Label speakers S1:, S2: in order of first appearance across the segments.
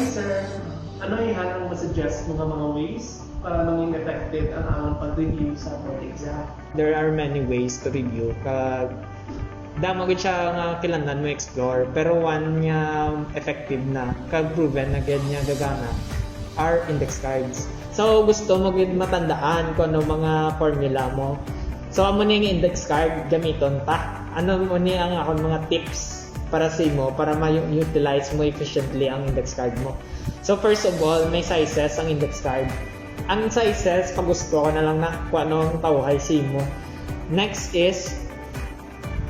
S1: Hi sir, ano ihanang masuggest mga ways para maging effective ang among pag-review sa board exam?
S2: There are many ways to review. Damo gid siya nga kilangan mo explore, pero one nga effective na kag proven na gid niya gagana are index cards. So gusto mo gid matandaan kung ano mga formula mo. So amo ni nga index card gamiton ta. Ano mo ni ang akong mga tips para sa mo para ma-utilize mo efficiently ang index card mo. So first of all, may sizes ang index card. Ang sizes pag gusto ko na lang na kung anong tawhay sa mo. Next is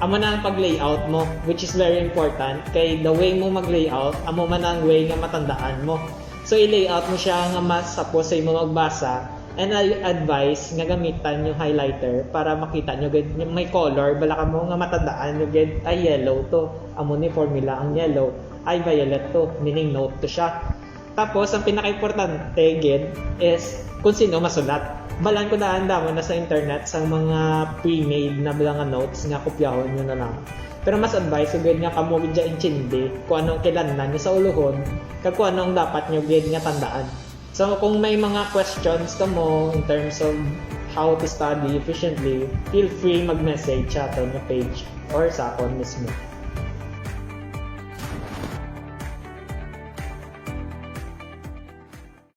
S2: amo na ang pag-layout mo, which is very important. Kay the way mo mag-layout, amo man ang way nga matandaan mo. So i-layout mo siya nga mas suppose sa mo magbasa, and I advise nga gamitan yung highlighter para makita nyo gid may color bala ka mo nga matandaan nyo gid ay yellow to, amo ni formula ang yellow, ay violet to, meaning note to siya. Tapos ang pinaka-importante gid is kung sino masulat. Balan ko daan mo na sa internet sa mga pre-made na mga notes nga kopyahon nyo na lang. Pero mas advice ko gid nga kamo gid intindi kung anong kailangan nyo sa uluhon kag kung anong dapat nyo gid nga tandaan. So kung may mga questions ka mo in terms of how to study efficiently, feel free mag-message sa aton na page or sa akon mismo.